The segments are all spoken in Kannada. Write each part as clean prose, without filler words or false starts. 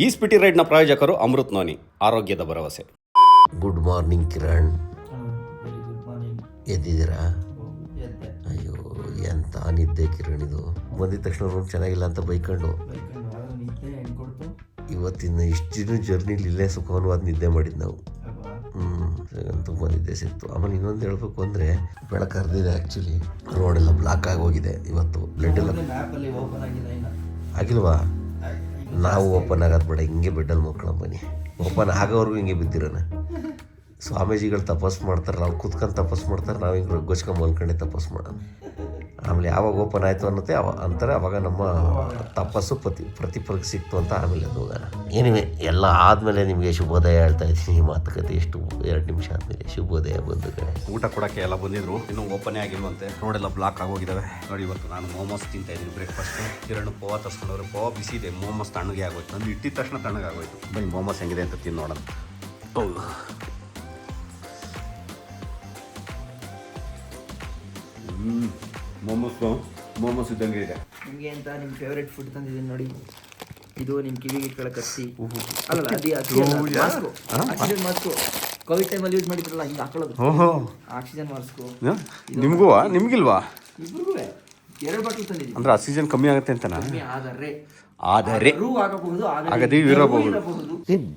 ಈ ಸ್ಪಿಟಿ ರೈಡ್ನ ಪ್ರಾಯೋಜಕರು ಅಮೃತ್ ನೋನಿ, ಆರೋಗ್ಯದ ಭರವಸೆ. Good morning Kiran, very good morning. ಎದ್ದಿದ್ದೀರಾ? ಎದ್ದೆ. ಅಯ್ಯೋ ಎಂತ ನಿದ್ದೆ ಕಿರಣ್ ಇದು. ಬಂದಿದ ತಕ್ಷಣ ರೂಮ್ ಚೆನ್ನಾಗಿಲ್ಲ ಅಂತ ಬೈಕೊಂಡು ನಿದ್ದೆ ಹೆಣ್ಕೊಡ್ತು ಇವತ್ತಿನ ಇಷ್ಟು ದಿನ ಜರ್ನಿಲಿ ಇಲ್ಲೇ ಸುಖವಾದ ನಿದ್ದೆ ಮಾಡಿದ್ದು ನಾವು. ಅಲ್ವಾ? ತುಂಬ ನಿದ್ದೆ ಸಿಕ್ತು. ಆಮೇಲೆ ಇನ್ನೊಂದು ಹೇಳ್ಬೇಕು ಅಂದರೆ ಬೆಳಕು ಹರಿದಿದೆ. ಆ್ಯಕ್ಚುಲಿ ರೋಡೆಲ್ಲ ಬ್ಲಾಕ್ ಆಗೋಗಿದೆ ಇವತ್ತು. ಬ್ಲಡ್ ಎಲ್ಲ ಮ್ಯಾಪಲ್ಲಿ ಓಪನ್ ಆಗಿದೆ ಇನ್ನು. ಆಗಿಲ್ವಾ? ನಾವು ಓಪನ್ ಆಗೋದು ಬೇಡ, ಹಿಂಗೆ ಬೆಡ್ಡಲ್ಲಿ ಮಕ್ಕಳು ಬನ್ನಿ. ಓಪನ್ ಆಗೋವರೆಗೂ ಹಿಂಗೆ ಬಿದ್ದಿರೋಣ. ಸ್ವಾಮೀಜಿಗಳು ತಪಸ್ಸು ಮಾಡ್ತಾರೆ, ನಾವು ಕೂತ್ಕೊಂಡು ತಪಸ್ಸು ಮಾಡ್ತಾರೆ, ನಾವು ಹಿಂಗೆ ಗೊಚ್ಕೊಂಡು ಮಲ್ಕೊಂಡೆ ತಪಸ್ಸು ಮಾಡೋಣ. ಆಮೇಲೆ ಯಾವಾಗ ಓಪನ್ ಆಯಿತು ಅನ್ನೋದೇ ಅಂತಾರೆ, ಅವಾಗ ನಮ್ಮ ತಪಸ್ಸು ಪ್ರತಿಫಲಕ್ಕೆ ಸಿಕ್ತು ಅಂತ ಆಮೇಲೆ ಅದು ಹೋಗೋಣ. ಏನಿವೆ ಎಲ್ಲ ಆದಮೇಲೆ ನಿಮಗೆ ಶುಭೋದಯ ಹೇಳ್ತಾ ಇದ್ದೀನಿ. ಮಾತುಕತೆ ಎಷ್ಟು 2 ನಿಮಿಷ ಆದಮೇಲೆ ಶುಭೋದಯ ಬಂಧುಗಳೇ. ಊಟ ಕೊಡೋಕ್ಕೆ ಎಲ್ಲ ಬಂದಿದ್ರು, ಇನ್ನೂ ಓಪನೇ ಆಗಿಲ್ವಂತೆ. ರೋಡೆಲ್ಲ ಬ್ಲಾಕ್ ಆಗೋಗಿದ್ದಾವೆ. ನೋಡಿ, ಇವತ್ತು ನಾನು ಮೋಮೋಸ್ ತಿಂತಾ ಇದ್ದೀನಿ ಬ್ರೇಕ್ಫಾಸ್ಟ್. ಕಿರಣ್ ಪೋವಾ ತರಿಸ್ಕೊಂಡವ್ರು. ಪೋವಾ ಬಿಸಿ ಇದೆ, ಮೋಮೋಸ್ ತಣ್ಣಗೆ ಆಗೋಯ್ತು. ನಂದು ಇಟ್ಟಿದ ತಕ್ಷಣ ತಣ್ಣಗಾಗೋಯ್ತು. ಬನ್ನಿ ಮೋಮೋಸ್ ಹೆಂಗಿದೆ ಅಂತ ತಿಂದು ನೋಡೋಣ. ಮೋಮೋಸ್ ಇದ್ದಂಗೆ ಇದೆ. ನಿಮಗೆ ಅಂತ ನಿಮ್ಮ ಫೇವ್ರೆಟ್ ಫುಡ್ ತಂದಿದ್ದೀನಿ ನೋಡಿ. ಇದು ನಿಮ್ಮ ಕಿವಿಗೆ ಇಟ್ಕೊಳ್ಳೋ ಕತ್ತಿ. ಅಲ್ಲ ಆಕ್ಸಿಜನ್ ಮಾಸ್ಕು. ಕೋವಿಡ್ ಟೈಮಲ್ಲಿ ಯೂಸ್ ಮಾಡಿದ್ರಲ್ಲ, ಹಿಂಗೆ ಹಾಕೊಳ್ಳೋದು. ಆಕ್ಸಿಜನ್ ಮಾಸ್ಕು ನಿಮಗೂ ನಿಮ್ಗಿಲ್ವಾ? ಇಬ್ರಿಗೂ 2 ಬಾಟಲ್ ತಂದಿದ್ದೀನಿ. ಅಂದ್ರೆ ಆಕ್ಸಿಜನ್ ಕಮ್ಮಿ ಆಗುತ್ತೆ ಅಂತನಾ? ಆದರೆ ಆಗದೇ ಇರಬಹುದು.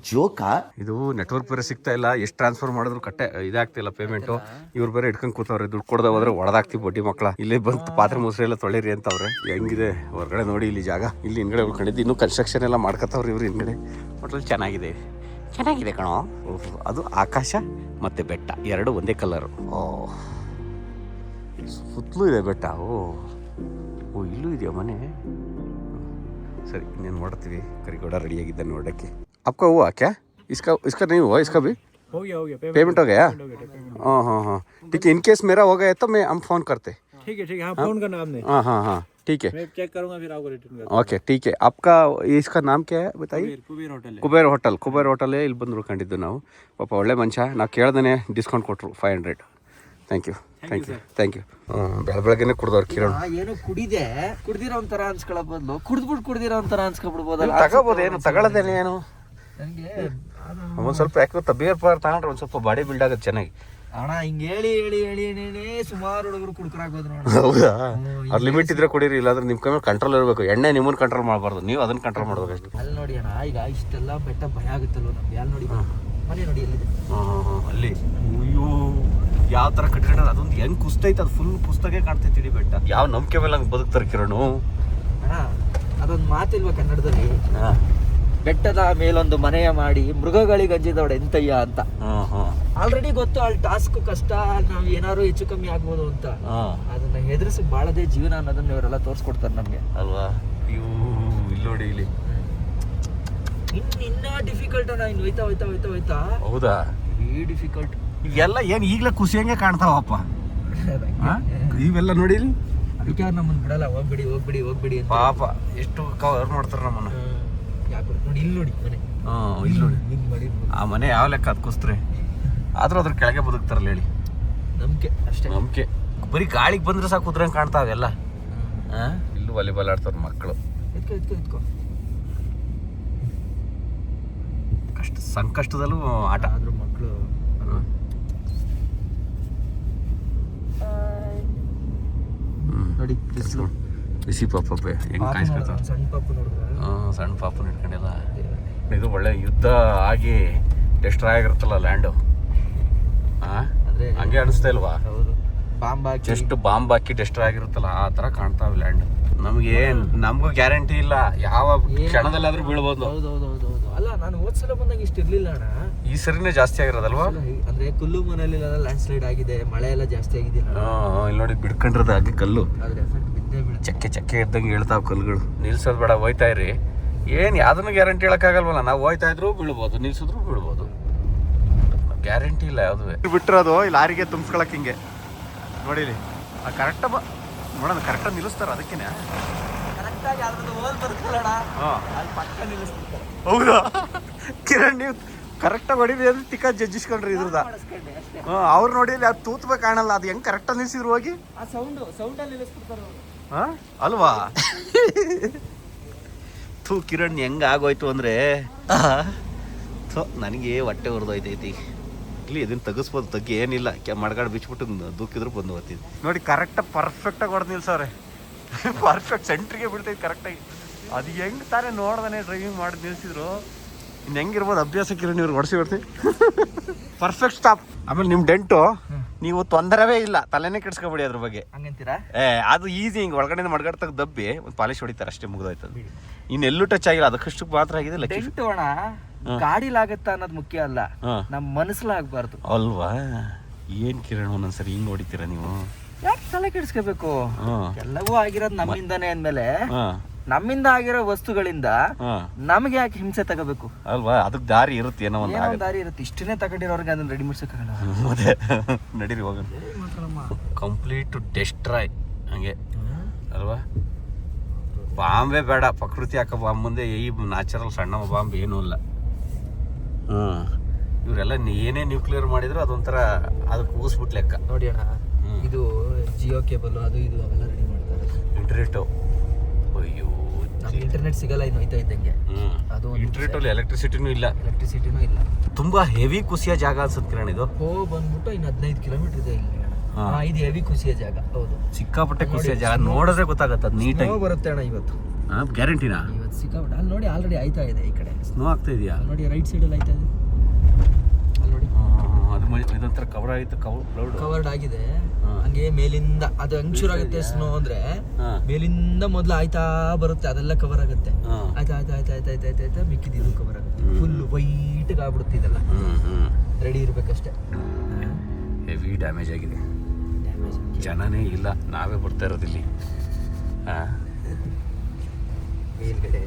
ಜೋಕಾ ಇದು ನೆಟ್ವರ್ಕ್ ಬೇರೆ ಸಿಗ್ತಾ ಇಲ್ಲ. ಎಷ್ಟು ಟ್ರಾನ್ಸ್ಫರ್ ಮಾಡಿದ್ರು ಇದಾಗ್ತಿಲ್ಲ ಪೇಮೆಂಟು. ಇವ್ರು ಬೇರೆ ಇಟ್ಕೊಂಡು ಕೂತವ್ರೆ. ದುಡ್ಡು ಕೊಡದ ಹೋದ್ರೆ ಹೊಡೆದಾಕ್ತಿವಿ ಬಡ್ಡಿ ಮಕ್ಕಳ. ಇಲ್ಲೇ ಬಂತು ಪಾತ್ರೆ ಮೊಸರು ಎಲ್ಲ ತೊಳಿರಿ ಅಂತವ್ರೆ. ಹೆಂಗಿದೆ ಹೊರಗಡೆ ನೋಡಿ, ಇಲ್ಲಿ ಜಾಗ ಇಲ್ಲಿ ಹಿಂದ್ಗಡೆ ಉಳ್ಕೊಂಡಿದ್ದು. ಇನ್ನೂ ಕನ್ಸ್ಟ್ರಕ್ಷನ್ ಎಲ್ಲ ಮಾಡ್ಕೊತಾವ್ರಿ ಇವ್ರು ಹಿಂದ್ಗಡೆ. ಒಟ್ಟಲ್ಲಿ ಚೆನ್ನಾಗಿದೆ ಕಣೋ. ಅದು ಆಕಾಶ ಮತ್ತೆ ಬೆಟ್ಟ ಎರಡು ಒಂದೇ ಕಲರು. ಸುತ್ತಲೂ ಇದೆ ಬೆಟ್ಟ. ಓ ಇಲ್ಲೂ ಇದೆಯಾ ಮನೆ? ಸರಿ, ಇನ್ನೇನು ನೋಡ್ತೀವಿ. ಕರಿಗೌಡ ರೆಡಿಯಾಗಿದ್ದೆ ನೋಡೋಕ್ಕೆ. आपका हुआ क्या? इसका नहीं हुआ? इसका भी हो गया पेमेंट हो गया? हाँ ठीक है. इन केस मेरा हो गया तो मैं हम फ़ोन करते. ठीक है हाँ फोन करना आपने. हाँ ठीक है. मैं चेक करूंगा फिर आपको रिटर्न कर. ओके ठीक है. आपका इसका नाम क्या है बताइए? ಕುಬೇರ್ ಹೋಟೆಲ್. ಇಲ್ಲಿ ಬಂದು ಉಳ್ಕೊಂಡಿದ್ದು ನಾವು. ಪಾಪ ಒಳ್ಳೆ ಮನುಷ್ಯ. ನಾವು ಕೇಳ್ದೇ ಡಿಸ್ಕೌಂಟ್ ಕೊಟ್ಟರು 500. Thank you. ಬೆಳಗ್ಗೆನೆ ಕುಡ್ದವ್ರು ಕಿರಣ್. ಏನು ಕುಡ್ದಿರೋ ಒಂಥರ ಅನ್ಸ್ಕೊಳ್ಳೋ ಬದಲು ಕುಡ್ದಿರೋ ಒಂಥರ ಅನ್ಸ್ಕೊಬಿಡ್ಬೋದಲ್ಲ. ತಗೋಬೋದು, ಏನು ತಗೊಳ್ಳೋದೇನೆ ಏನು. ನನಗೆ ಒಂದು ಸ್ವಲ್ಪ ಯಾಕೆ ಗೊತ್ತಾ, ಬಿಯರ್ ಪಾರ್ ತಗೊಂಡ್ರೆ ಒಂದು ಸ್ವಲ್ಪ ಬಾಡಿ ಬಿಲ್ಡ್ ಆಗೋದು ಚೆನ್ನಾಗಿ. ಅಣ್ಣ ಹಿಂಗೆ ಹೇಳಿ ಸುಮಾರು ಹುಡುಗರು ಕುಡ್ಕರಾಗೋದು ನೋಡಿ. ಹೌದಾ? ಅದು ಲಿಮಿಟ್ ಇದ್ರೆ ಕುಡೀರಿ, ಇಲ್ಲಾಂದ್ರೆ ನಿಮ್ಮ ಕೈ ಮೇಲೆ ಕಂಟ್ರೋಲ್ ಇರಬೇಕು. ಎಣ್ಣೆ ನಿಮ್ಮನ್ನು ಕಂಟ್ರೋಲ್ ಮಾಡಬಾರ್ದು, ನೀವು ಅದನ್ನ ಕಂಟ್ರೋಲ್ ಮಾಡ್ಬೇಕು ಅಷ್ಟೇ. ಅಲ್ಲಿ ನೋಡಿ ಅಣ್ಣ, ಈಗ ಇಷ್ಟೆಲ್ಲ ಬೆಟ್ಟ ಭಯ ಆಗುತ್ತಲ್ವ ನಮ್ಗೆ. ಅಲ್ಲಿ ನೋಡಿ ಮನೆ ನೋಡಿ ಎಲ್ಲಿದೆ. ಅಲ್ಲಿ ಅಯ್ಯೋ ಯಾವ ಥರ ಕಟ್ಕೊಂಡ್ರೆ ಅದೊಂದು ಹೆಂಗೆ ಕುಸ್ತೈತೆ. ಅದು ಫುಲ್ ಪುಸ್ತಕ ಕಾಣ್ತೈತಿ ಇಡೀ ಬೆಟ್ಟ. ಯಾವ ನಂಬಿಕೆ ಮೇಲೆ ಹಂಗೆ ಬದುಕ್ತಾರೆ ಕಿರಣು. ಅಣ್ಣ ಅದೊಂದು ಮಾತಿಲ್ವ ಕನ್ನಡದಲ್ಲಿ? ಬೆಟ್ಟದ ಮೇಲೊಂದು ಮನೆಯ ಮಾಡಿ ಮೃಗಗಳಿಗೆ ಅಂಜಿದವಡೆ ಎಂತಯ್ಯ ಅಂತ. ಆಲ್ರೆಡಿ ಗೊತ್ತು ಅಲ್ಲಿ ಟಾಸ್ಕ್ ಕಷ್ಟ, ನಾವ್ ಏನಾದ್ರು ಹೆಚ್ಚು ಕಮ್ಮಿ ಆಗ್ಬೋದು ಅಂತ. ಅದನ್ನ ಹೆದರ್ಸಿ ಬಾಳದೇ ಜೀವನ ಅನ್ನೋದನ್ನ ಇವರೆಲ್ಲ ತೋರ್ಸ್ಕೊಡ್ತಾರೆ ನಮ್ಗೆ ಅಲ್ವಾ? ಇವು ಇಲ್ಲಿ ನೋಡಿ, ಇಲ್ಲಿ ಇನ್ನ ಡಿಫಿಕಲ್ಟ್ ಅಣ್ಣ. ಇನ್ನು ಹೋಯ್ತಾ. ಹೌದಾ? ಈ ಡಿಫಿಕಲ್ಟ್ ಇವೆಲ್ಲ ಏನು ಈಗಲೇ ಖುಷಿಯಂಗೆ ಕಾಣ್ತಾವಪ್ಪ. ಇವೆಲ್ಲ ನೋಡಿ ಇಲ್ಲಿ. ಅದಕ್ಕೆ ಅವ್ರು ನಮ್ಮನ್ನ ಬಿಡಲ್ಲ. ಹೋಗ್ಬಿಡಿ ಅಂತ. ಪಾಪ ಎಷ್ಟು ಕವರ್ ಮಾಡ್ತಾರೆ ನಮ್ಮನ್ನ. ಯಾಕೆ ನೋಡಿ, ಇಲ್ಲಿ ನೋಡಿ ಮನೆ. ಇಲ್ಲಿ ನೋಡಿ ಆ ಮನೆ ಯಾವ ಲೆಕ್ಕ ಅದು ಕುಸ್ತ್ರೆ. ಆದ್ರೂ ಅದ್ರ ಕೆಳಗೆ ಬದುಕ್ತಾರಲ್ಲ ಹೇಳಿ. ನಂಬಿಕೆ ಅಷ್ಟೇ. ನಂಬಿಕೆ. ಬರೀ ಗಾಳಿಗೆ ಬಂದ್ರೆ ಸಾಕು ಕುದ್ರಂಗೆ ಕಾಣ್ತಾವೆಲ್ಲ. ಇಲ್ಲೂ ವಾಲಿಬಾಲ್ ಆಡ್ತಾರ ಮಕ್ಕಳು. ಎತ್ಕೊ ಸಂಕಷ್ಟದಲ್ಲೂ ಆಟ ಆದ್ರೂ ಮಕ್ಕಳು. ನೋಡಿ ಬಿಸಿ ಪಾಪ ಹೆಂಗ್ ಕಾಯಿಸ್ಕೊಳ್ತಾವ. ಸಣ್ಣ ಪಾಪು ನೋಡಿದ್ರೆ. ಸಣ್ಣ ಪಾಪು ಹಿಡ್ಕೊಂಡಿಲ್ಲ. ಇದು ಒಳ್ಳೆ ಯುದ್ಧ ಆಗಿ ಡೆಸ್ಟ್ರಾಯ್ ಆಗಿರುತ್ತಲ್ಲ ಲ್ಯಾಂಡು. ಹಂಗೆ ಅನಿಸ್ತಾ ಇಲ್ವಾ? ಹೌದು. ಜಸ್ಟ್ ಬಾಂಬ್ ಹಾಕಿ ಡೆಸ್ಟ್ರಾಯ್ ಆಗಿರುತ್ತಲ್ಲ ಆ ತರ ಕಾಣ್ತಾವ ಲ್ಯಾಂಡ್. ನಮಗೂ ಗ್ಯಾರಂಟಿ ಇಲ್ಲ, ಯಾವ ಕ್ಷಣದಲ್ಲಾದ್ರೂ ಬೀಳ್ಬೋದು. ಅಲ್ಲ, ನಾನು ಹೋದ್ಸಲ ಬಂದಾಗ ಇಷ್ಟ ಇರ್ಲಿಲ್ಲ ಅಣ್ಣ. ಈ ಸರಿನೇ ಜಾಸ್ತಿ ಆಗಿರೋದಲ್ವಾ? ಅಂದ್ರೆ ಕುಲ್ಲು ಮನೇಲಿ ಲ್ಯಾಂಡ್ ಸ್ಲೈಡ್ ಆಗಿದೆ, ಮಳೆ ಎಲ್ಲ ಜಾಸ್ತಿ ಆಗಿದೆ. ಇಲ್ಲಿ ನೋಡಿ ಬಿಡ್ಕೊಂಡಿರೋದು ಹಾಗೆ ಕಲ್ಲು. ಅದ್ರ ಎಫೆಕ್ಟ್ ಬಿದ್ದೇ ಬೀಳ. ಚಕ್ಕೆ ಇದ್ದಂಗೆ ಹೇಳ್ತಾವ ಕಲ್ಲುಗಳು. ನಿಲ್ಸೋದು ಬೇಡ, ಹೋಯ್ತಾ ಇರಿ. ಏನು ಯಾವ್ದನ್ನು ಗ್ಯಾರಂಟಿ ಹೇಳಕ್ಕಾಗಲ್ವಲ್ಲ. ನಾವು ಹೋಯ್ತಾ ಇದ್ರು ಬೀಳ್ಬೋದು, ನಿಲ್ಸಿದ್ರು ಬೀಳ್ಬೋದು. ಗ್ಯಾರಂಟಿ ಇಲ್ಲ ಯಾವ್ದು. ಬಿಟ್ಟಿರೋದು ಇಲ್ಲಿ ಲಾರಿಗೆ ತುಂಬಿಸ್ಕೊಳಕ್ ಹಿಂಗೆ ನೋಡಿಲಿ. ಕರೆಕ್ಟ ನೋಡೋಣ, ಕರೆಕ್ಟಾಗಿ ನಿಲ್ಲಿಸ್ತಾರ. ಅದಕ್ಕೇನೆ ಹೌದಾ ಕಿರಣ್, ನೀವು ಕರೆಕ್ಟಾಗಿ ಹೊಡಿರಿ ಅಂದ್ರೆ ತಿಕ್ಕ ಜಜ್ಜಿಸ್ಕೊಂಡ್ರಿ ಇದ್ರದ. ಅವ್ರು ನೋಡಿ ಅದು ತೂತ್ಬೇಕು ಕಾಣಲ್ಲ. ಅದು ಹೆಂಗ್ ಕರೆಕ್ಟಾಗಿ ನಿಲ್ಸಿದ್ರು ಹೋಗಿ. ಅಲ್ವಾ? ಥೂ ಕಿರಣ್ ಹೆಂಗ್ ಆಗೋಯ್ತು ಅಂದ್ರೆ ಥೋ ನನಗೆ ಹೊಟ್ಟೆ ಹೊರದೋಯ್ತೈತಿ. ಇಲ್ಲಿ ಇದನ್ನ ತೆಗಿಸ್ಬೋದು, ತಗ್ಗಿ ಏನಿಲ್ಲ, ಮಡ್ಗಾಡು ಬಿಚ್ಬಿಟ್ಟು ದೂಕಿದ್ರು ಬಂದು ಬರ್ತಿದ್ವಿ ನೋಡಿ. ಕರೆಕ್ಟಾಗಿ ಪರ್ಫೆಕ್ಟಾಗಿ ಹೊಡೆದು ನಿಲ್ಸವ್ರೆ, ಪರ್ಫೆಕ್ಟ್ ಸೆಂಟ್ರಿಗೆ ಬಿಡ್ತೈತಿ ಕರೆಕ್ಟಾಗಿ. ಅದು ಹೆಂಗೆ ತಾನೇ ನೋಡ್ದಾನೆ ಡ್ರೈವಿಂಗ್ ಮಾಡಿ ನಿಲ್ಸಿದ್ರು. ಇನ್ನು ಹೆಂಗಿರ್ಬೋದು ಅಭ್ಯಾಸ ಕಿರಣ್ ಇವ್ರು ಹೊಡ್ಸಿ ಬರ್ತೀವಿ. Perfect stop. ಆಮೇಲೆ ನಿಮ್ಮ ಡೆಂಟು ನೀವು ತೊಂದರೆವೇ ಇಲ್ಲ, ತಲೆನೇ ಕೆಡ್ಸ್ಕೊಬೇಡಿ ಅದ್ರ ಬಗ್ಗೆ. ಹಂಗಂತೀರಾ? ಅದು ಈಸಿ, ಹಿಂಗೆ ಒಳಗಡೆ ಮಡ್ಗಾಡ್ ತೆಗ್ದು ದಬ್ಬಿ ಒಂದು ಪಾಲಿಶ್ ಹೊಡಿತಾರೆ ಅಷ್ಟೇ, ಮುಗಿದೋಯ್ತದೆ. ಇನ್ನೆಲ್ಲೂ ಟಚ್ ಆಗಿಲ್ಲ, ಅದಕ್ಕಷ್ಟು ಮಾತ್ರ ಆಗಿದೆ. ಡೆಂಟ್ ಅಣ್ಣ ಗಾಡಿಲಾಗತ್ತ ಅನ್ನೋದು ಮುಖ್ಯ ಅಲ್ಲ, ನಮ್ಮ ಮನಸ್ಸಲಾಗಬಾರ್ದು ಅಲ್ವಾ? ಏನ್ ಕಿರಣ್ ಒಂದೊಂದ್ಸರಿ ಹಿಂಗ್ ಹೊಡಿತೀರಾ ನೀವು? ಯಾಕೆ ತಲೆ ಕೆಡಿಸ್ಕೋಬೇಕು? ಎಲ್ಲವೂ ಆಗಿರೋದು ನಮ್ಮಿಂದಾನೆ ಅಂದ್ಮೇಲೆ ನಮ್ಮಿಂದ ಆಗಿರೋ ವಸ್ತುಗಳಿಂದ ನಮ್ಗೆ ಯಾಕೆ ಹಿಂಸೆ ತಗೋಬೇಕು? ಅಲ್ವಾ? ಅದಕ್ಕೆ ದಾರಿ ಇರುತ್ತೆ, ಏನೋ ಒಂದು ದಾರಿ ಇರುತ್ತೆ. ಇಷ್ಟನ್ನೇ ತಗೊಂಡಿರೋರ್ಗೆ ಅದನ್ನ ರೆಡಿ ಮಾಡ್ಸಕ್ಕಾಗಲ್ಲ. ಮತ್ತೆ ನಡೀರಿ ಹೋಗೋಣ. ಕಂಪ್ಲೀಟ್ ಡೆಸ್ಟ್ರಾಯ್ ಹಂಗೆ ಅಲ್ವಾ? ಬಾಂಬೆ ಬೇಡ, ಪ್ರಕೃತಿ ಹಾಕ ಬಾಂಬ್ ಮುಂದೆ ಈ ನ್ಯಾಚುರಲ್ ಸಣ್ಣ ಬಾಂಬ್ ಏನೂ ಇಲ್ಲ. ಇವರೆಲ್ಲ ಏನೇ ನ್ಯೂಕ್ಲಿಯರ್ ಮಾಡಿದ್ರು ಅದೊಂಥರ ಅದಕ್ಕೆ ಕೂಸ್ಬಿಟ್ಟು ಲೆಕ್ಕ ನೋಡಿ ಅಣ್ಣ. ಇದು ಜಿಯೋ ಕೇಬಲ್ ಅದು ಇದು ಅವೆಲ್ಲ ರೆಡಿ ಮಾಡ್ತಾರೆ. ಇಂಟರ್ನೆಟ್, ಅಯ್ಯೋ ಇಂಟರ್ನೆಟ್ ಸಿಗಲ್ಲ ಇನ್ನು ಹೋಯ್ತಾ ಇದ್ದಂಗೆ. ಅದು ಇಂಟರ್ನೆಟ್ ಅಲ್ಲಿ ಎಲೆಕ್ಟ್ರಿಸಿಟಿನೂ ಇಲ್ಲ. ಇಲ್ಲ. ತುಂಬಾ ಹೆವಿ ಕುಸಿಯ ಜಾಗ ಅನ್ಸುತ್ತೆ ಕಿರಣ್ ಇದು. ಬಂದ್ಬಿಟ್ಟು ಇನ್ನು 15 ಕಿಲೋಮೀಟರ್ ಇದೆ ಇಲ್ಲಿ. ಇದು ಹೆವಿ ಕುಸಿಯ ಜಾಗ. ಹೌದು, ಸಿಕ್ಕಾಪಟ್ಟೆ ಕುಸಿಯ ಜಾಗ. ನೋಡಿದ್ರೆ ಗೊತ್ತಾಗತ್ತೆ ಅದು ನೀಟಾಗಿ ಬರುತ್ತೆ ಅಣ್ಣ ಇವತ್ತು. ಗ್ಯಾರಂಟಿನಾ? ಇವತ್ತು ಸಿಕ್ಕಾಪಟ್ಟೆ. ಅಲ್ಲಿ ನೋಡಿ ಆಲ್ರೆಡಿ ಆಯ್ತಾ ಇದೆ. ಈ ಕಡೆ ಸ್ನೋ ಆಗ್ತಾ ಇದೆಯಾ? ನೋಡಿ ರೈಟ್ ಸೈಡ್ ಅಲ್ಲಿ ಆಯ್ತಾ ಇದೆ. ಅಲ್ಲಿ ನೋಡಿ ಅದು ಇದೊಂಥರ ಕವರ್ ಆಯ್ತು, ಕವರ್ಡ್ ಆಗಿದೆ. ಹಂಗೆ ಮೇಲಿಂದ ಅದು ಹೆಂಗ್ ಶುರು ಆಗುತ್ತೆ ಸ್ನೋ ಅಂದ್ರೆ ಮೇಲಿಂದ ಮೊದ್ಲು ಆಯ್ತಾ ಬರುತ್ತೆ, ಅದೆಲ್ಲ ಕವರ್ ಆಗುತ್ತೆ. ಆಯ್ತಾ ಮಿಕ್ಕಿದ್ದು ಕವರ್ ಆಗುತ್ತೆ. ಫುಲ್ ವೈಟ್ ಆಗ್ಬಿಡುತ್ತೆ. ಇದೆಲ್ಲ ರೆಡಿ ಇರ್ಬೇಕಷ್ಟೇ. ಹೆವಿ ಡ್ಯಾಮೇಜ್ ಆಗಿದೆ. ಜನನೇ ಇಲ್ಲ, ನಾವೇ ಬರ್ತಾ ಇರೋದಿಲ್ಲಿ. ಮೇಲ್ಗಡೆ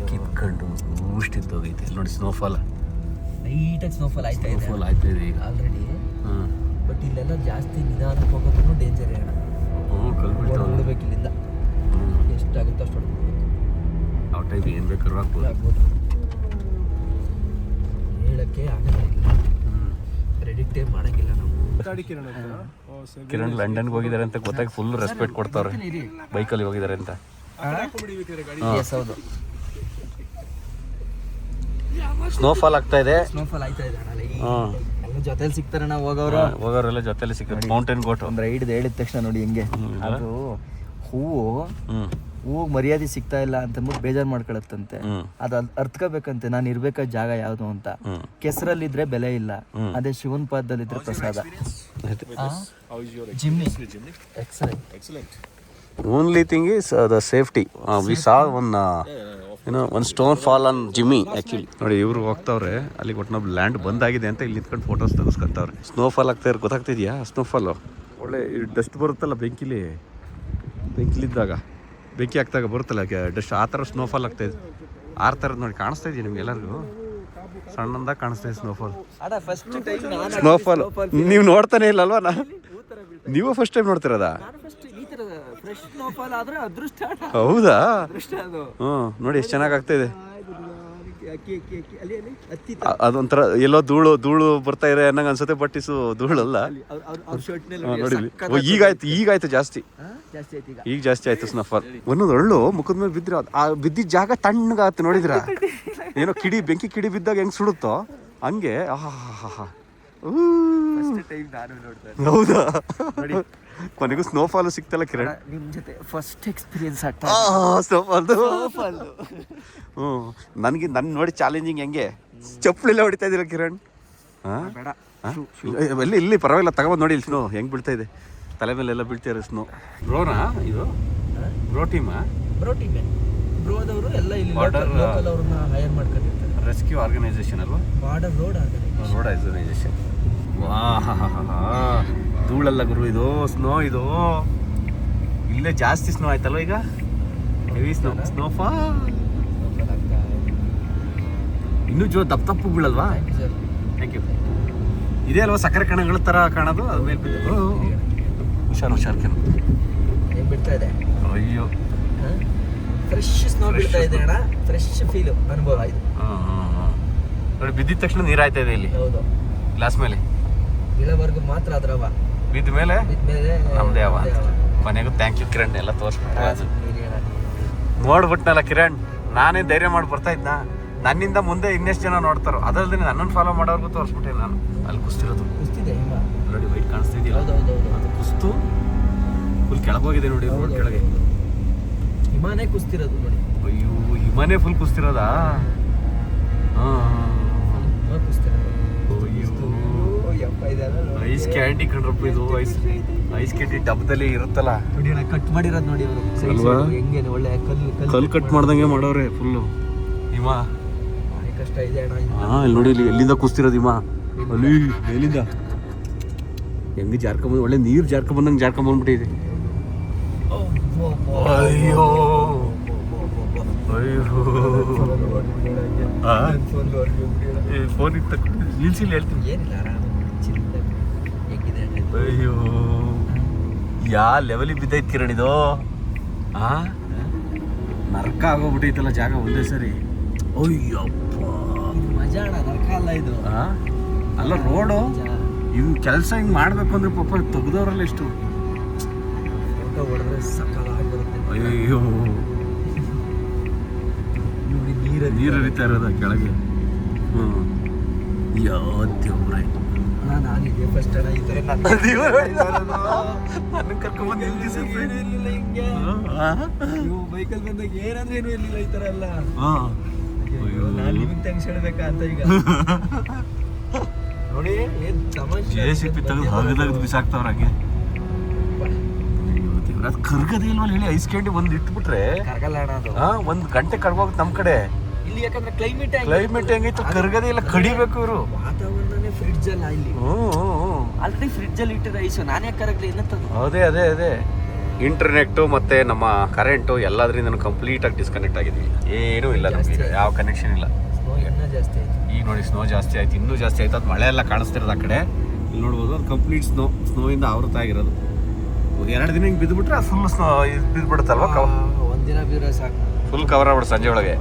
ಕಿತ್ಕೊಂಡು ಊಷ್ಟಿದ್ದೋಗೈತೆ ನೋಡಿ. ಸ್ನೋಫಾಲ್ ಲೈಟಾಗಿ ಸ್ನೋಫಾಲ್ ಆಯ್ತಾ ಇದೆ. ಸ್ನೋಫಾಲ್ ಆಯ್ತಾ ಇದೆ ಈಗ ಆಲ್ರೆಡಿ. ಬಟ್ ಇಲ್ಲೆಲ್ಲ ಜಾಸ್ತಿ ನಿಧಾನಕ್ಕೆ ಹೋಗೋದ್ರೂ ಡೇಂಜರ್ ಹೇಳ. ಹೊಡ್ಬಿಡ್ಬೇಕು ಇಲ್ಲಿಂದ. ಎಷ್ಟಾಗುತ್ತೋ ಅಷ್ಟು ಹೊಡ್ಬಿಡ್ಬೇಕು. ಆ ಟೈಪ್ ಏನು ಬೇಕಾದ್ರೂ ಆಗ್ಬೋದು. ಹೇಳಕ್ಕೆ ಆಗಲ್ಲ, ಪ್ರೆಡಿಕ್ಟೇ ಮಾಡಂಗಿಲ್ಲ ನಾವು. ಕಿರಣ್ ಲಂಡನ್ಗೆ ಹೋಗಿದ್ದಾರೆ ಅಂತ ಗೊತ್ತಾಗಿ ಫುಲ್ ರೆಸ್ಪೆಕ್ಟ್ ಕೊಡ್ತಾವ್ರೆ. ಬೈಕಲ್ಲಿ ಹೋಗಿದ್ದಾರೆ ಅಂತ. ಹೌದು, ಸ್ನೋಫಾಲ್ ಆಗ್ತಾ ಇದೆ. ಸ್ನೋಫಾಲ್ ಆಯ್ತಾ ಇದೆ ಜೊತೆಲಿ ಸಿಗ್ತಾರೆ. ನಾವು ಹೋಗೋರೆಲ್ಲ ಜೊತೆಲಿ ಸಿಗ್ತಾರೆ. ಮೌಂಟೇನ್ ಗೋಟ್ ಒಂದು ರೈಡ್ ಹೇಳಿದ ತಕ್ಷಣ ನೋಡಿ ಹೆಂಗೆ ಅದು ಹೂವು ಮರ್ಯಾದೆ ಸಿಗ್ತಾ ಇಲ್ಲ ಅಂತ ಅಂದ್ಬಿಟ್ಟು ಬೇಜಾರು ಮಾಡ್ಕೊಳತ್ತಂತೆ. ಅದು ಅರ್ತ್ಕೋಬೇಕಂತೆ, ನಾನು ಇರ್ಬೇಕಾದ ಜಾಗ ಯಾವುದು ಅಂತ. ಕೆಸರಲ್ಲಿದ್ರೆ ಬೆಲೆ ಇಲ್ಲ, ಅದೇ ಶಿವನ್ ಪಾದದಲ್ಲಿದ್ರೆ ಪ್ರಸಾದ. Only thing is the safety. We saw one stone fall on Jimmy actually. ನೋಡಿ ಇವರು ಹೋಗ್ತಾವ್ರೆ ಅಲ್ಲಿಗೆ. ಒಟ್ಟು ಲ್ಯಾಂಡ್ ಬಂದಾಗಿದೆ ಅಂತ ಇಲ್ಲಿ ನಿಂತ್ಕೊಂಡು ಫೋಟೋಸ್ ತೆಗೆಸ್ಕೊಂತವ್ರೆ. ಸ್ನೋಫಾಲ್ ಆಗ್ತಾ ಇರೋ ಗೊತ್ತಾಗ್ತಿದ್ಯಾ? ಸ್ನೋಫಾಲು ಒಳ್ಳೆ ಡಸ್ಟ್ ಬರುತ್ತಲ್ಲ ಬೆಂಕಿಲಿದ್ದಾಗ, ಬೆಂಕಿ ಹಾಕ್ದಾಗ ಬರುತ್ತಲ್ಲ ಡಸ್ಟ್, ಆ ಥರ ಸ್ನೋಫಾಲ್ ಆಗ್ತಾಯಿದೆ. ಆರು ಥರದ್ದು ನೋಡಿ ಕಾಣಿಸ್ತಾ ಇದೆಯಾ ನಿಮ್ಗೆ ಎಲ್ಲರಿಗೂ? ಸಣ್ಣದಾಗ ಕಾಣಿಸ್ತಾ ಇದೆ ಸ್ನೋಫಾಲ್. ನೀವು ನೋಡ್ತಾನೆ ಇಲ್ಲಲ್ವಾ? ನೀವು ಫಸ್ಟ್ ಟೈಮ್ ನೋಡ್ತಿರೋದಾ? ಹೌದಾ? ನೋಡಿ ಎಷ್ಟು ಚೆನ್ನಾಗಿ ಆಗ್ತಾ ಇದೆ. ಅದೊಂಥರ ಎಲ್ಲೋ ಧೂಳು ಬರ್ತಾ ಇದೆ ಅನ್ನಂಗೆ ಅನ್ಸುತ್ತೆ, ಬಟ್ ಇಸು ಧೂಳಲ್ಲ. ನೋಡಿ ಈಗಾಯ್ತು ಜಾಸ್ತಿ. ಈಗ ಜಾಸ್ತಿ ಆಯ್ತು ಸ್ನೋಫಾಲ್. ಒಂದೊಂದು ಒಳ್ಳು ಮುಖದ ಮೇಲೆ ಬಿದ್ದರೆ ಆ ಬಿದ್ದಿದ್ದ ಜಾಗ ತಣ್ಣಗಾಗುತ್ತೆ. ನೋಡಿದ್ರ ಏನೋ ಬೆಂಕಿ ಕಿಡಿ ಬಿದ್ದಾಗ ಹೆಂಗ್ ಸುಡುತ್ತೋ ಹಂಗೆ. ಹೌದಾ? ಕೊನೆಗೂ ಸ್ನೋಫಾಲ್ ಸಿಕ್ತಲ್ಲ ಕಿರಣ್. ನಿಮ್ ಜೊತೆ ಫಸ್ಟ್ ಎಕ್ಸ್ಪೀರಿಯನ್ಸ್ ಸ್ನೋಫಾಲ್. ನನಗೆ ನೋಡಿ ಚಾಲೆಂಜಿಂಗ್ ಹೆಂಗೆ ಚಪ್ಪಲಿಲ್ಲ ಹೊಡಿತಾ ಇದ್ದೀರಾ ಕಿರಣ್? ಇಲ್ಲಿ ಪರವಾಗಿಲ್ಲ, ತಗೊಂಡ್ ನೋಡಿ ಇಲ್ಲಿ ಸ್ನೋ ಹೆಂಗ್ ಬೀಳ್ತಾ ಇದೆ. ತಲೆ ಮೇಲೆಲ್ಲ ಬೀಳ್ತಾರೆ ಸ್ನೋ. ಬ್ರೋನಾ ಇದು? ಬ್ರೋ ಟೀಮಾ? ಬ್ರೋದವರು ಎಲ್ಲ ಇಲ್ಲಿ ಲೋಕಲ್ ಅವ್ರನ್ನ ಹೈರ್ ಮಾಡ್ಕೊಂಡಿರ್ತಾರೆ. ರೆಸ್ಕ್ಯೂ ಆರ್ಗನೈಸೇಷನ್ ಅಲ್ವಾ? Border road organisation. ಧೂಳಲ್ಲ ಗುರು, ಇದು ಸ್ನೋ. ಇದು ಇಲ್ಲೇ ಜಾಸ್ತಿ ಸ್ನೋ ಆಯ್ತಲ್ವ ಈಗ? Heavy snowfall. ಇನ್ನೂ ದಪ್ಪು ಬೀಳಲ್ವಾ? Thank you. ಇದೇ ಅಲ್ವಾ ಸಕ್ಕರೆ ಕಣಗಳ ಥರ ಕಾಣೋದು? ಅದ ಮೇಲೆ ಬಿದ್ದು ಹುಷಾರು ಹೆಂಗ್ ಬಿಡ್ತಾ ಇದೆ. ಅಯ್ಯೋ, ಫ್ರೆಶ್ ಸ್ನೋ ಬೀಳ್ತಾ ಇದೆ ಅಣ್ಣ. ಫ್ರೆಶ್ ಫೀಲ್ ಅನುಭವ ಇದು. ನೋಡಿ ಬಿದ್ದಿದ ತಕ್ಷಣ ನೀರು ಆಯ್ತಾ ಇದೆ ಇಲ್ಲಿ. ಹೌದು, ಗ್ಲಾಸ್ ಮೇಲೆ ಇಳವರೆಗೂ ಮಾತ್ರ ಅದ್ರವ. ಬಿದ್ದ ಮೇಲೆ ನಮ್ದೇ ಅವ. ಕೊನೆಗೂ ಥ್ಯಾಂಕ್ ಯು ಕಿರಣ್, ಎಲ್ಲ ತೋರಿಸ್ಬಿಟ್ಟು ನೋಡ್ಬಿಟ್ನಲ್ಲ ಕಿರಣ್. ನಾನೇ ಧೈರ್ಯ ಮಾಡಿ ಬರ್ತಾ ಇದ್ನ, ನನ್ನಿಂದ ಮುಂದೆ ಇನ್ನೆಷ್ಟು ಜನ ನೋಡ್ತಾರೋ. ಅದಲ್ಲದೆ ನನ್ನನ್ನು ಫಾಲೋ ಮಾಡೋರ್ಗು ತೋರಿಸ್ಬಿಟ್ಟೆ ನಾನು. ಅಲ್ಲಿ ಕುಸ್ತಿರೋದು ಕುಸ್ತಿದೆ ಹಿಮ. ನೋಡಿ, ವೈಟ್ ಕಾಣಿಸ್ತಿದ್ಯಲ್ಲ, ಹೌದೌದೌದು. ಅದು ಕುಸ್ತು ಫುಲ್ ಕೆಳಗೋಗಿದೆ ನೋಡಿ, ರೋಡ್ ಕೆಳಗೆ. ಹಿಮಾನೇ ಕುಸ್ತಿರೋದು ನೋಡಿ. ಅಯ್ಯೋ, ಹಿಮನೇ ಫುಲ್ ಕುಸ್ತಿರೋದಾ? ಹಿಮ ಕುಸ್ತಿರೋದು. ಐಸ್ ಕ್ಯಾಂಡಿ ಕಂಡ್ರಪ್ಪ ಇದು. ಐಸ್ ಕ್ಯಾಂಡಿ ಡಬ್ಬದಲ್ಲಿ ಇರುತ್ತಲ್ಲ, ಕಟ್ ಮಾಡಿರೋದು ನೋಡಿ ಅವರು. ಅಲ್ವಾ? ಹೆಂಗೇನೆ ಒಳ್ಳೆ ಕಲ್ ಕಟ್ ಮಾಡ್ದಂಗೆ ಮಾಡೋರೆ ಫುಲ್ಲು ಹಿಮ. ಕಷ್ಟ ಇದೆ ಅಣ್ಣ. ಇಲ್ಲಿ ನೋಡಿ, ಇಲ್ಲಿ ಎಲ್ಲಿಂದ ಕುಸ್ತಿರೋದು ಹಿಮ. ಅಲ್ಲಿ ಎಲ್ಲಿಂದ ಹೆಂಗೆ ಜಾರ್ಕೊಂಬಂದು, ಒಳ್ಳೆ ನೀರು ಜಾರ್ಕೊಂಬಂದಂಗೆ ಜಾರ್ಕೊಂಬಂದ್ಬಿಟ್ಟಿದೆ. ಅಯ್ಯೋ ಅಯ್ಯೋ, ಫೋನ್ ಇತ್ತು ನಿಲ್ಸಿಲ್ಲ, ಹೇಳ್ತೀನಿ. ಏನಿಲ್ಲ, ಆರಾಮ ಹೆಂಗಿದೆ ಅಯ್ಯೋ, ಯಾ ಲೆವೆಲಿಗೆ ಬಿದ್ದೈತ್ ಕಿರಣ್ ಇದು. ನರ್ಕ ಆಗೋಗ್ಬಿಟ್ಟೈತಲ್ಲ ಜಾಗ ಒಂದೇ ಸರಿ. ಅಯ್ಯಪ್ಪ, ಮಜಾ ಅಣ್ಣ, ನರಕ ಅಲ್ಲ ಇದು. ಅಲ್ಲ ರೋಡು, ಇವ್ ಕೆಲಸ ಹಿಂಗ್ ಮಾಡ್ಬೇಕು ಅಂದ್ರೆ ಪಾಪ ತೆಗ್ದವ್ರಲ್ಲ ಎಷ್ಟು. ಫೋಟೋ ಹೊಡೆದ್ರೆ ಸಕ್ಕತ್ತಾಗಿ ಬರುತ್ತೆ. ಅಯ್ಯೋ, ನೋಡಿ ನೀರು ಹರಿತಾ ಇರೋದ ಕೆಳಗೆ. ದೇವ್ರೆ, ನಾನಿದೆ ಫಸ್ಟ್ ಅಣ್ಣ ಈ ಥರ ನನ್ನ ಕರ್ಕೊಂಡ್ಬಂದು ಇರ್ಲಿಲ್ಲ ಹಿಂಗೆ. ನೀವು ಬೈಕಲ್ಲಿ ಬಂದಾಗ ಏನಂದ್ರೆ ಏನು ಇರ್ಲಿಲ್ಲ ಈ ಥರ ಎಲ್ಲ. ನಾನು ನಿಮಗೆ ಥ್ಯಾಂಕ್ಸ್ ಹೇಳ್ಬೇಕಾ ಅಂತ ಈಗ ನೋಡಿ. ಏನ್ ತಮಾಷೆ JCB ತೆಗೆದು ಹಗದಾಗದು ಬಿಸಾಕ್ತಾವ್ರ ಹಂಗೆ. ಅದು ಕರ್ಗದೇ ಇಲ್ವಲ್ಲ ಹೇಳಿ. ಐಸ್ ಕ್ಯಾಂಡಿ ಒಂದು ಇಟ್ಬಿಟ್ರೆ ಕರಗಲ್ಲ ಅಣ್ಣ ಅದು. 1 ಗಂಟೆ ಕರ್ಗೋಗುತ್ತೆ ನಮ್ಮ ಕಡೆ. ಇಲ್ಲಿ ಯಾಕಂದ್ರೆ ಕ್ಲೈಮೇಟ್ ಹೆಂಗೈತು, ಕರ್ಗದೇ ಇಲ್ಲ, ಕಡಿಬೇಕು ಇವರು. ವಾತಾವರಣನೇ ಫ್ರಿಡ್ಜ್ ಅಲ್ಲ ಇಲ್ಲಿ. ಆಲ್ರೆಡಿ ಫ್ರಿಡ್ಜ್ ಅಲ್ಲಿ ಇಟ್ಟಿರೋ ಐಸು ನಾನು ಯಾಕೆ ಕರಗಲಿ ಏನಂತದ್ದು. ಅದೇ ಇಂಟರ್ನೆಟ್ಟು ಮತ್ತೆ ನಮ್ಮ ಕರೆಂಟು ಎಲ್ಲದ್ರಿಂದ ಕಂಪ್ಲೀಟ್ ಆಗಿ ಡಿಸ್ಕನೆಕ್ಟ್ ಆಗಿದ್ವಿ. ಏನೂ ಇಲ್ಲ ನಮಗೆ, ಯಾವ ಕನೆಕ್ಷನ್ ಇಲ್ಲ. ಸ್ನೋ ಇನ್ನೂ ಜಾಸ್ತಿ ಆಯ್ತು. ಈಗ ನೋಡಿ, ಸ್ನೋ ಜಾಸ್ತಿ ಆಯ್ತು, ಇನ್ನೂ ಜಾಸ್ತಿ ಆಯ್ತು. ಅದು ಮಳೆ ಎಲ್ಲ ಕಾಣಿಸ್ತಿರೋದು ಆ ಕಡೆ. ಇಲ್ಲಿ ನೋಡ್ಬೋದು, ಅದು ಕಂಪ್ಲೀಟ್ ಸ್ನೋಯಿಂದ ಆವೃತ ಆಗಿರೋದು. 2 ದಿನ ಹಿಂಗೆ ಬಿದ್ದುಬಿಟ್ರೆ ಅದು ಫುಲ್ ಸ್ನೋ ಬಿದ್ದುಬಿಡುತ್ತಲ್ವ, ಒಂದಿನ ಬೀರೋ ಸಾಕು, ಫುಲ್ ಕವರ್ ಆಗ್ಬಿಡು ಸಂಜೆ ಒಳಗೆ.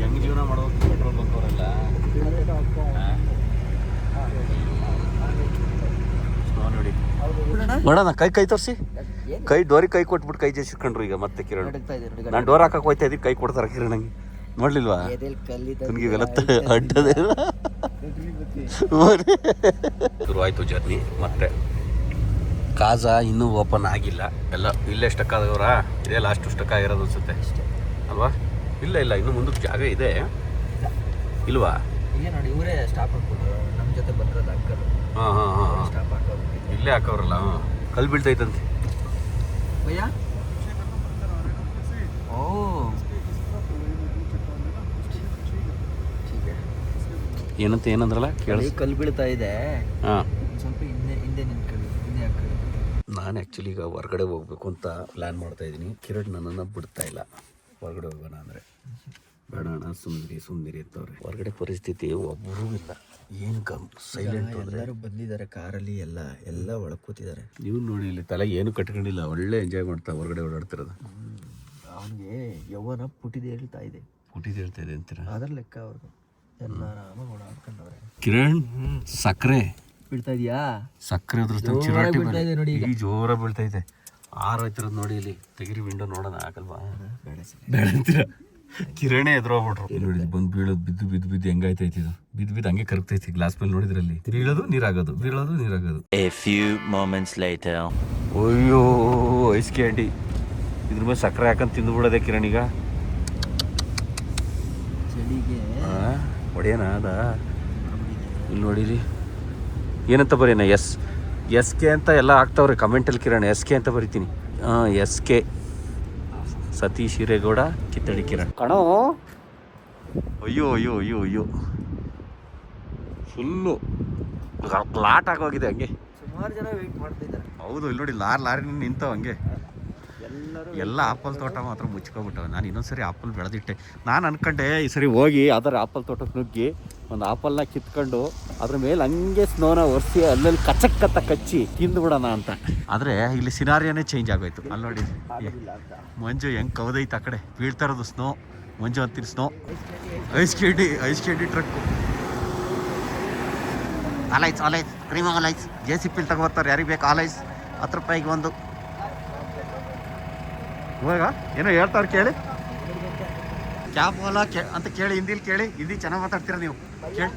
ಹೆಂಗ್ ಜೀವನ ಮಾಡೋದು ಪೆಟ್ರೋಲ್ ಬಂದವರೆಲ್ಲ. ಸ್ನೋ ನೋಡಿ ನೋಡೋಣ. ಕೈ ತೋರಿಸಿ, ಡೋರಿಗೆ ಕೈ ಕೊಟ್ಬಿಟ್ಟು ಕೈ ಜೇಸಿಟ್ಕೊಂಡ್ರು. ಈಗ ಮತ್ತೆ ಕಿರಣ್, ನಾನು ಡೋರ್ ಹಾಕಕ್ಕೆ ಹೋಯ್ತಾ ಇದ್ದೀವಿ, ಕೈ ಕೊಡ್ತಾರೆ ಕಿರಣ್. ನಂಗೆ ನೋಡ್ಲಿಲ್ವಾ ನನಗಿವೆಲ್ಲ ಅಡ್ಡದೇ. ಶುರು ಆಯ್ತು ಜರ್ನಿ. ಮತ್ತೆ ಕಾಜಾ ಇನ್ನೂ ಓಪನ್ ಆಗಿಲ್ಲ, ಎಲ್ಲ ಇಲ್ಲೇ ಸ್ಟಕ್ ಆದವ್ರ. ಇದೇ ಲಾಸ್ಟ್ ಸ್ಟಕ್ ಆಗಿರೋದು ಅನ್ಸುತ್ತೆ ಅಲ್ವಾ? ಇಲ್ಲ ಇನ್ನೂ ಮುಂದಕ್ಕೆ ಜಾಗ ಇದೆ ಇಲ್ವಾ? ಇಲ್ಲೇ ನೋಡಿ, ಇವರೇ ಸ್ಟಾಪ್ ಹಾಕ್ಬೋದು. ನಮ್ಮ ಜೊತೆ ಬಂದಿರೋದು ಅಂಕಲ್. ಹಾಂ ಸ್ಟಾಪ್ ಹಾಕೋದು ಇಲ್ಲೇ ಹಾಕವ್ರಲ್ಲ. ಕಲ್ಲು ಬೀಳ್ತೈತಂತೆ ಭಯ್ಯ. ಓ ಏನಂದ್ರಲ್ಲ ಕೇಳಿ. ಕಲ್ಲು ಬೀಳ್ತಾ ಇದೆ. ಹಾಂ, ಸ್ವಲ್ಪ ಹಿಂದೆ ನಿಂತ್ಕೊಳ್ಳಿ, ಹಿಂದೆ ಹಾಕೊಳ್ಳಿ. ನಾನು ಆ್ಯಕ್ಚುಲಿ ಈಗ ಹೊರಗಡೆ ಹೋಗ್ಬೇಕು ಅಂತ ಪ್ಲ್ಯಾನ್ ಮಾಡ್ತಾ ಇದ್ದೀನಿ. ಕಿರಣ್ ನನ್ನನ್ನು ಬಿಡ್ತಾ ಇಲ್ಲ ಹೊರಗಡೆ ಹೋಗೋಣ ಅಂದರೆ. ಬೇಡ ಅಣ್ಣ, ಸುಮ್ಮನಿರಿ ಅಂತವ್ರೆ. ಹೊರಗಡೆ ಪರಿಸ್ಥಿತಿ ಒಬ್ಬರೂ ಇಲ್ಲ. ಏನು ಸೈಲೆಂಟ್. ಎಲ್ಲರೂ ಬಂದಿದ್ದಾರೆ ಕಾರಲ್ಲಿ, ಎಲ್ಲ ಒಳಗೆ ಕೂತಿದ್ದಾರೆ. ನೀವು ನೋಡಿ, ಇಲ್ಲಿ ತಲೆ ಏನು ಕಟ್ಕೊಂಡಿಲ್ಲ, ಒಳ್ಳೆ ಎಂಜಾಯ್ ಮಾಡ್ತಾ ಹೊರಗಡೆ ಓಡಾಡ್ತಿರೋದು. ಅವನಿಗೆ ಯೌವನ ಪುಟಿದೆ ಹೇಳ್ತಾ ಇದೆ. ಪುಟಿದ್ ಹೇಳ್ತಾ ಇದೆ ಅಂತೀರ? ಅದರ ಲೆಕ್ಕ ಅವ್ರದ್ದು. ಎಲ್ಲ ಆರಾಮಾಗಿ ಓಡಾಡ್ಕೊಂಡವ್ರೆ. ಕಿರಣ್, ಸಕ್ಕರೆ ಬೀಳ್ತಾ ಇದೆಯಾ? ಸಕ್ಕರೆ ಅದ್ರ ಚಿರಾಟಿ ನೋಡಿ, ಈಗ ಜೋರ ಬೀಳ್ತೈತೆ. ಆರೋಯ್ತಿರೋದು ನೋಡಿ. ಇಲ್ಲಿ ತೆಗಿರಿ ವಿಂಡೋ ನೋಡೋಣ. ಆಗಲ್ವಾ? ಬೇಡ ಅಂತೀರ? ಕಿರಣೇ ಎದುರೋಗ್ಬಿಟ್ರು. ನೋಡಿ, ಬಂದು ಬೀಳೋದು, ಬಿದ್ದು ಹೆಂಗಾಯ್ತೈತಿ ಇದು. ಬಿದ್ದು ಹಂಗೆ ಕರಗ್ತೈತಿ. ಗ್ಲಾಸ್ ಮೇಲೆ ನೋಡಿದ್ರಲ್ಲಿ ಬೀಳೋದು ನೀರಾಗೋದು, ಬೀಳೋದು ನೀರಾಗೋದು. A few moments later. ಅಯ್ಯೋ, ಐಸ್ ಕ್ಯಾಂಡಿ ಇದ್ರ ಮೇಲೆ ಸಕ್ಕರೆ ಹಾಕಂತ ತಿಂದುಬಿಡೋದೆ ಕಿರಣ್ ಈಗ. ಚಳಿಗೆ ಹೊಡೆಯೋಣ ಅದ. ಇಲ್ಲಿ ನೋಡಿರಿ, ಏನಂತ ಬರೀನ, ಎಸ್ ಕೆ ಅಂತ ಎಲ್ಲ ಆಗ್ತಾವ್ರೆ ಕಮೆಂಟಲ್ಲಿ. ಕಿರಣ್ SK ಅಂತ ಬರಿತೀನಿ. SK ಸತೀಶ್ ಹಿರೇಗೌಡ, ಕಿತ್ತಡಿ ಕಿರಣ್ ಕಣೋ. ಅಯ್ಯೋ ಫುಲ್ಲು ಲಾಟ್ ಆಗೋಗಿದೆ ಹಂಗೆ. ಸುಮಾರು ಜನ ವೆಯ್ಟ್ ಮಾಡ್ತಿದ್ದಾರೆ. ಹೌದು, ಇಲ್ಲಿ ನೋಡಿ, ಲಾರಿ ನಿಂತವ ಹಂಗೆ. ಎಲ್ಲ ಆಪಲ್ ತೋಟ ಮಾತ್ರ ಮುಚ್ಕೊಬಿಟ್ಟವೆ. ನಾನು ಇನ್ನೊಂದ್ಸರಿ ಆಪಲ್ ಬೆಳೆದಿಟ್ಟೆ. ನಾನು ಅನ್ಕೊಂಡೆ ಈ ಸರಿ ಹೋಗಿ ಅದರ ಆಪಲ್ ತೋಟಕ್ಕೆ ನುಗ್ಗಿ ಒಂದು ಆಪಲ್ನ ಕಿತ್ಕೊಂಡು ಅದ್ರ ಮೇಲೆ ಹಂಗೆ ಸ್ನೋನ ಒರೆಸಿ ಅಲ್ಲಲ್ಲಿ ಕಚ್ಚಕ್ಕತ್ತ ಕಚ್ಚಿ ತಿಂದುಬಿಡೋಣ ಅಂತ. ಆದರೆ ಇಲ್ಲಿ ಸಿನಾರಿಯೋನೇ ಚೇಂಜ್ ಆಗೋಯ್ತು. ಅಲ್ಲಿ ನೋಡಿ, ಮಂಜು ಹೆಂಗೆ ಕವದೈತೆ ಆ ಕಡೆ. ಬೀಳ್ತಾ ಇರೋದು ಸ್ನೋ, ಮಂಜು ಅಂತೀನಿ ಸ್ನೋ. Ice candy truck. ಆಲೈಸ್ ಕ್ರೀಮ್ ಆಲೈಸ್ JCB ತಗೋಬರ್ತಾರೆ. ಯಾರಿಗೆ ಬೇಕು ಆಲೈಸ್? 10 ರೂಪಾಯಿಗೆ ಒಂದು. ಇವಾಗ ಏನೋ ಹೇಳ್ತಾರೆ ಕೇಳಿ. ಕ್ಯಾ ಬೋಲಾ ಅಂತ ಕೇಳಿ, ಹಿಂದಿಲಿ ಕೇಳಿ. ಹಿಂದಿ ಚೆನ್ನಾಗಿ ಮಾತಾಡ್ತೀರಾ ನೀವು. ಕೇಳಿ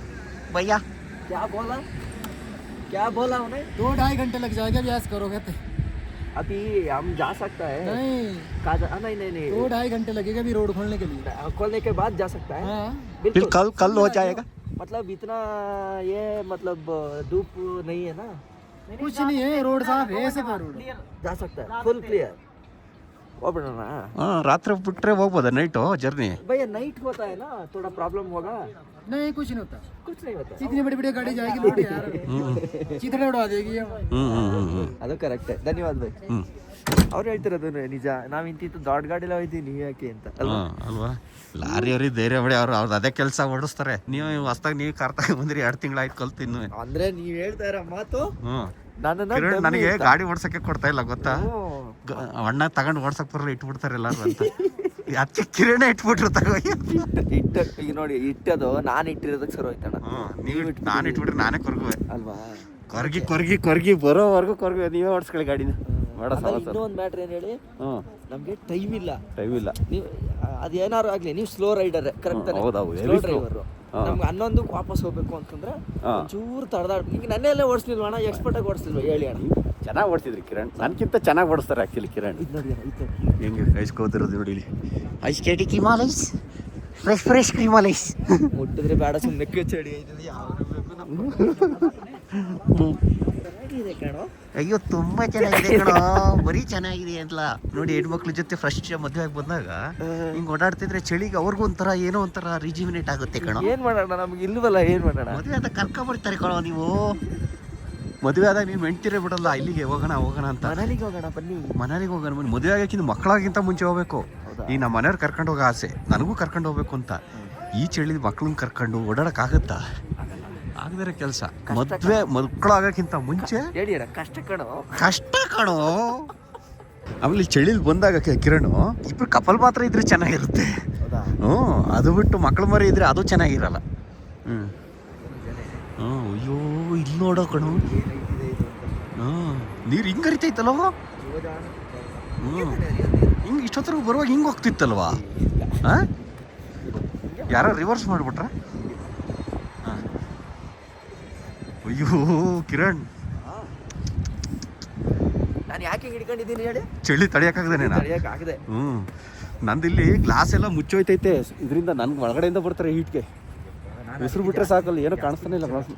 ಭಯ್ಯ. क्या बोला क्या बोला उन्हें? 2-2.5 घंटे लग जाएगा अभ्यास करोगे तो। अभी हम जा सकता है नहीं, नहीं नहीं नहीं 2-2.5 घंटे लगेगा अभी रोड खोलने के लिए। खोलने के बाद जा सकता है। हाँ, फिर कल हो जाएगा. मतलब इतना ये मतलब धूप नहीं है ना, कुछ नहीं है, रोड साफ है, ऐसे का रोड। जा सकता है फुल क्लियर। होगा ना ರಾತ್ರಿ ಬಿಟ್ರೆ ಹೋಗ್ಬೋದಾ ನೈಟು ಜರ್ನಿ? भैया नाइट होता है ना, थोड़ा प्रॉब्लम होगा। नहीं कुछ नहीं होता, कुछ नहीं होता। इतनी बड़ी बड़ी गाड़ी जाएगी रोड यार, चित्र उड़ा देगी। ಅದು ಕರೆಕ್ಟ್. ಧನ್ಯವಾದ ಬೈ. ಅವ್ರು ಹೇಳ್ತಿರೋದು ನಿಜ. ನಾವು ಇಂತಿತ್ತು ದೊಡ್ಡ ಗಾಡಿಲ್ಲ ಹೋಯ್ತೀವಿ, ನೀವು ಯಾಕೆ ಅಂತ ಅಲ್ವಾ? ಲಾರಿ ಅವ್ರಿಗೆ ಧೈರ್ಯ ಬಿಡಿ, ಅವ್ರದ್ದು ಅದೇ ಕೆಲಸ ಓಡಿಸ್ತಾರೆ. ನೀವು ಹೊಸ್ದಾಗಿ ನೀವು ಕಾರ್ ತಗೊಂಡ್ ಬಂದ್ರಿ, 2 ತಿಂಗಳಾಯ್ತು ಕಲ್ತು ಇನ್ನು. ಅಂದ್ರೆ ನೀವ್ ಹೇಳ್ತಾ ಇರೋ ಮಾತು ಕಿರಣ್ ನನಗೆ ಗಾಡಿ ಓಡ್ಸಕ್ಕೆ ಕೊಡ್ತಾ ಇಲ್ಲ ಗೊತ್ತಾ? ಅಣ್ಣ ತಗೊಂಡು ಓಡ್ಸಕ್ ಬರಲ್ಲ, ಇಟ್ಬಿಡ್ತಾರೆ ಎಲ್ಲಾರು ಅಂತ. ಅದಕ್ಕೆ ಕಿರಣ್ ಇಟ್ಬಿಟ್ರು ತಗೋ. ಈಗ ನೋಡಿ ಇಟ್ಟದು ನಾನು ಇಟ್ಟಿರೋದಕ್ಕೆ ಸರಿ ಹೋಯ್ತಣ್ಣ. ನೀವು ನಾನು ಇಟ್ಬಿಟ್ರೆ ನಾನೇ ಕೊರ್ಗುವೆ ಅಲ್ವಾ? ಕೊರ್ಗಿ ಬರೋವರೆಗೂ ಕೊರ್ಗುವೆ. ನೀವೇ ಓಡಿಸ್ಕೊಳ್ಳಿ ಗಾಡಿನ. ಇನ್ನೂ ಒಂದು ಮ್ಯಾಟ್ರ್ ಏನ್ ಹೇಳಿ, ನಮ್ಗೆ ಟೈಮ್ ಇಲ್ಲ. ನೀವು ಅದೇನಾರು ಆಗ್ಲಿ, ನೀವು ಸ್ಲೋ ರೈಡರ್ ಕರೆಕ್ಟ್ ತಾನೆ? Slow driver. ನಮ್ಗೆ 11ಕ್ಕೆ ವಾಪಸ್ ಹೋಗ್ಬೇಕು ಅಂತಂದ್ರೆ ಒಂಚೂರು ತಡೆದಾಡ್ಬೇಕು. ಈಗ ನನ್ನೆಲ್ಲ ಓಡಿಸ್ಲಿಲ್ವ ಅಣ್ಣ? ಎಕ್ಸ್ಪರ್ಟ್ ಆಗಿ ಓಡಿಸ್ಲಿಲ್ವ ಹೇಳಿ ಅಣ್ಣ? ಚೆನ್ನಾಗಿ ಓಡಿಸಿದ್ರಿ ಕಿರಣ್, ನನ್ಕಿಂತ ಚೆನ್ನಾಗಿ ಓಡಿಸ್ತಾರೆ ಆಕ್ಚುಲಿ ಕಿರಣ್. ಇದು ನೋಡಿ ಇದು ಹೆಂಗೆ ಐಸ್ಕೋತಿರೋದು ನೋಡಿ ಇಲ್ಲಿ. ಐಸ್ ಕೇಟಿ ಕ್ರಿಮಾಲೈಸ್, ಫ್ರೆಶ್ ಕ್ರಿಮಾಲೈಸ್. ಮುಟ್ಟಿದ್ರೆ ಬೇಡ, ಸುಮ್ಮನೆ ಕಚಡಿ ಆಯ್ತದೆ. ಯಾವ ಚೆನ್ನಾಗಿದೆ ಕಣೋ. ಅಯ್ಯೋ ತುಂಬಾ ಚೆನ್ನಾಗಿದೆ ಕಣೋ, ಬರೀ ಚೆನ್ನಾಗಿದೆ ಅಂತಲ್ಲ. ನೋಡಿ ಹೆಣ್ಮಕ್ಳ ಜೊತೆ ಫ್ರೆಶ್ ಮದುವೆ ಆಗಿ ಬಂದಾಗ ಹಿಂಗ್ ಓಡಾಡ್ತಿದ್ರೆ ಚಳಿಗೆ ಅವ್ರಿಗೂ ಒಂಥರ ಏನೋ ಒಂಥರ ರಿಜಿಮಿನೇಟ್ ಆಗುತ್ತೆ ಕಣೋ. ಏನ್ ಮಾಡೋಣ, ನಮ್ಗೆ ಇಲ್ವಲ್ಲ, ಏನ್ ಮಾಡೋಣ? ಮದುವೆ ಆದಾಗ ಕರ್ಕೊಂಬರ್ತಾರೆ ಕಣೋ ನೀವು. ಮದುವೆ ಆದಾಗ ನೀವು ಹೆಂಡ್ತಿರೇ ಬಿಡಲ್ಲ, ಇಲ್ಲಿಗೆ ಹೋಗೋಣ ಅಂತ. ಮನೇಲಿಗೆ ಹೋಗೋಣ ಬನ್ನಿ. ಮನೇಲಿಗೆ ಹೋಗೋಣ ಬನ್ನಿ. ಮದುವೆ ಆಗಕ್ಕಿಂತ ಮಕ್ಕಳಾಗಿಂತ ಮುಂಚೆ ಹೋಗ್ಬೇಕು. ಈ ನಮ್ಮ ಮನೆಯವ್ರು ಕರ್ಕೊಂಡು ಹೋಗೋ ಆಸೆ, ನನಗೂ ಕರ್ಕೊಂಡು ಹೋಗ್ಬೇಕು ಅಂತ. ಈ ಚಳಿ ಮಕ್ಳನ್ನ ಕರ್ಕೊಂಡು ಓಡಾಡಕ್ಕಾಗತ್ತಾ? ಆಗದಿರೋ ಕೆಲಸ. ಮದುವೆ ಮಕ್ಕಳು ಆಗೋಕ್ಕಿಂತ ಮುಂಚೆ ಹೇಳಿ ಕಷ್ಟ ಕಣೋ. ಆಮೇಲೆ ಚಳಿಲಿ ಬಂದಾಗ ಕಿರಣ್ ಇಬ್ರು ಕಪಲ್ ಮಾತ್ರ ಇದ್ರೆ ಚೆನ್ನಾಗಿರುತ್ತೆ. ಅದು ಬಿಟ್ಟು ಮಕ್ಳು ಮರಿ ಇದ್ರೆ ಅದು ಚೆನ್ನಾಗಿರಲ್ಲ. ಅಯ್ಯೋ ಇಲ್ಲಿ ನೋಡೋ ಕಣು, ನೀರು ಹಿಂಗೆ ಹರಿತೈತಲ್ವ? ಹಿಂಗೆ ಇಷ್ಟೊತ್ತರೆಗೂ ಬರುವಾಗ ಹಿಂಗೆ ಹೋಗ್ತಿತ್ತಲ್ವಾ? ಯಾರೋ ರಿವರ್ಸ್ ಮಾಡಿಬಿಟ್ರ? ಅಯ್ಯೋ ಕಿರಣ್, ನಾನು ಯಾಕೆ ಹಿಡ್ಕೊಂಡಿದ್ದೀನಿ ಹೇಳಿ? ಚಳಿ ತಡೆಯಕ್ಕಾಗದೇನೆ ಆಗದೆ. ನಂದಿಲ್ಲಿ ಗ್ಲಾಸ್ ಎಲ್ಲ ಮುಚ್ಚೋಯ್ತೈತೆ, ಇದರಿಂದ ನನ್ಗೆ ಒಳಗಡೆಯಿಂದ ಬರ್ತಾರೆ ಹೀಟ್ಗೆ. ಹೆಸರು ಬಿಟ್ರೆ ಸಾಕಲ್ಲ, ಏನೋ ಕಾಣಿಸ್ತಾನೆ ಇಲ್ಲ ಗ್ಲಾಸ್.